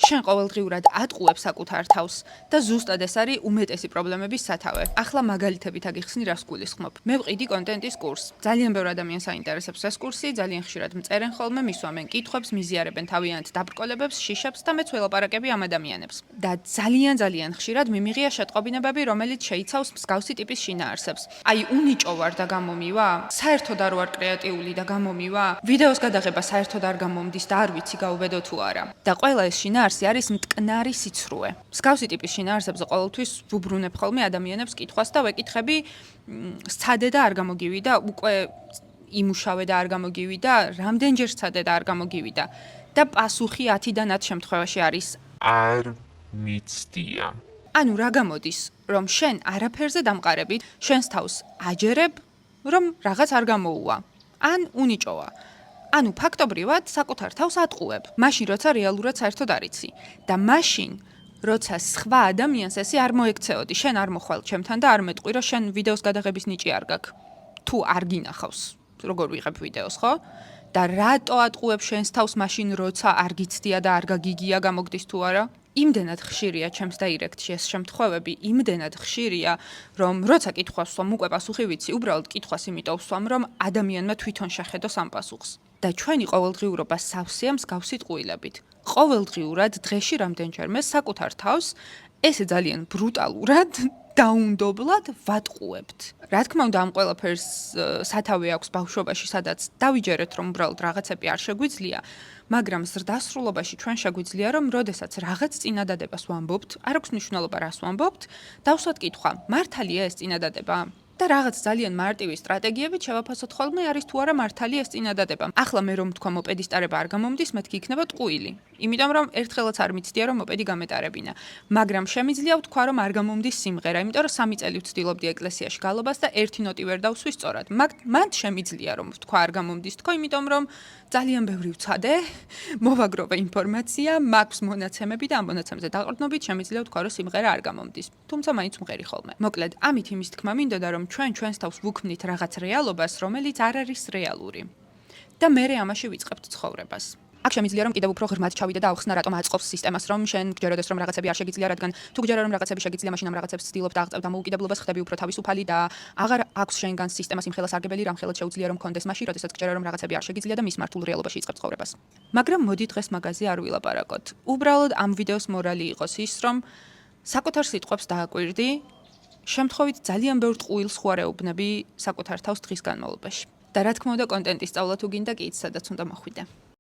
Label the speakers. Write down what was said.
Speaker 1: შენ ყოველდღიურად ატყუებ საკუთარ თავს და ზუსტად ეს არის უმეტესი პრობლემების სათავე. ახლა მაგალითებით აგიხსნი რას გულისხმობ. მე ვყიდი კონტენტის კურსს. ძალიან ბევრ ადამიანს აინტერესებს ეს კურსი, ძალიან ხშირად მწერენ ხოლმე, მისვამენ კითხვებს, მიზიარებენ თავიანთ დაბრკოლებებს, შიშებს და მეც ველაპარაკები ამ ადამიანებს. და ძალიან ხშირად მიმიღია შეტყობინებები, რომელიც შეიცავს მსგავსი ტიპის შინაარსებს. აი, უნიჭო ვარ და გამომივა? საერთოდ არ ვარ კრეატიული და გამომივა? ვიდეოს გადაღება საერთოდ არ გამომდის და არ ვიცი გაუბედო თუ არა. და ყველა ეს შინაარსი არის მტკნარი სიცრუე. მსგავსი ტიპის შინაარსებზე ყოველთვის ვუბრუნებ ხოლმე ადამიანებს კითხვას და ვეკითხები, სცადე და არ გამოგივიდა, უკვე იმუშავე და არ გამოგივიდა, რამდენჯერ სცადე და არ გამოგივიდა. და პასუხი 10-დან 10 შემთხვევაში არის
Speaker 2: არ მიცდია.
Speaker 1: ანუ რა გამოდის, რომ შენ არაფერზე დამყარებით, შენს თავს აჯერებ, რომ რაღაც არ გამოუვა. ან უნიჭოა. ანუ ფაქტობრივად საკუთარ თავს ატყუებ. მაშინ როცა რეალურად საერთოდ არ იცი. და მაშინ როცა სხვა ადამიანს ესე არ მოექცეოდი, შენ არ მოხვალ ჩემთან და არ მეტყვი, რომ შენ ვიდეოს გადაღების ნიჭი არ გაქვს. თუ არ გინახავს, როგორ ვიღებ ვიდეოს, ხო? და რატო ატყუებ შენს თავს მაშინ როცა არ გიცდია და არ გაგიგია გამოგდის თუ არა? იმდენად ხშირია ჩემს დაირექტში ეს შემთხვევები, იმდენად ხშირია, რომ როცა კითხვას ვსვამ, უკვე პასუხი ვიცი, უბრალოდ კითხვას იმიტომ ვსვამ, რომ ადამიანმა თვითონ შეხედოს ამ პასუხს. და ჩვენი ყოველდღიურობა სავსეა მსგავსი ტყუილებით. ყოველდღიურად დღეში რამდენჯერმე საკუთარ თავს ესე ძალიან ბრუტალურად დაუნდობლად ვატყუებთ. რა თქმა უნდა, ამ ყველაფერს სათავე აქვს ბავშვობაში, სადაც დავიჯერეთ, რომ უბრალოდ რაღაცები არ შეგვიძლია, მაგრამ ზრდასრულობაში ჩვენ შეგვიძლია, რომ როდესაც რაღაც წინადადებას ვამბობთ, არ აქვს მნიშვნელობა რას ვამბობთ, დავსვათ კითხვა, მართალია ეს წინადადება? და რაღაც ძალიან მარტივი სტრატეგიებით შევაფასოთ ხოლმე არის თუ არა მართალი ეს წინადადება. ახლა მე რომ თქვა მოპედის ტარება არ გამომდის, მეთქი იქნება ტყუილი. იმიტომ რომ ერთხელაც არ მიცდია რომ მოპედი გამეტარებინა. მაგრამ შემიძლია ვთქვა რომ არ გამომდის სიმღერა, იმიტომ რომ 3 წელი ვცდილობდი ეკლესიაში გალობას და ერთი ნოტი ვერ დავსვი სწორად. მან შემიძლია რომ ვთქვა არ გამომდის თქო, იმიტომ რომ ძალიან ბევრი ვცადე, მოვაგროვე ინფორმაცია, მაქვს მონაცემები და ამ მონაცემებზე დაყრდნობით შემიძლია ვთქვა რომ სიმღერა არ გამომდის. თუმცა მაინც მღერი ხოლმე. მოკლედ, ამით იმის თქმა მინდოდა რომ ჩვენს თავს ვუქმნით რაღაც რეალობას, რომელიც არ არის რეალური. და მე ამაში ვიწყებთ ცხოვრებას. აქ შემიძლია რომ კიდევ უფრო ღრმად ჩავიდე და ავხსნა რატომ აწყობს სისტემას, რომ შენ გჯეროდეს რომ რაღაცები არ შეგიძლია, რადგან თუ გჯერა რომ რაღაცები შეგიძლია, მაშინ ამ რაღაცებს ცდილობ და აღწევ დამოუკიდებლობას, ხდები უფრო თავისუფალი და აღარ აქვს შენგან სისტემას იმხელა სარგებელი, რამხელა შეუძლია რომ კონდეს მაშინ, როდესაც გჯერა რომ რაღაცები არ შეგიძლია და მის მართულ რეალობაში იწყებ ცხოვრებას. მაგრამ მოდი დღეს მაგაზე არ ვილაპარაკოთ. უბრალოდ ამ ვიდეოს მორალი იყოს ის, რომ საკუთარ სიტყვებს დააკვირდი, შემთხვევით ძალიან ბევრ ტყუილს ხوارეუბნები საკუთარ თავს დღის განმავლობაში. და რა თქმა უნდა, კონტენტის სწავლა თუ გინდა კი იცი, სადაც უნდა მოხვიდე.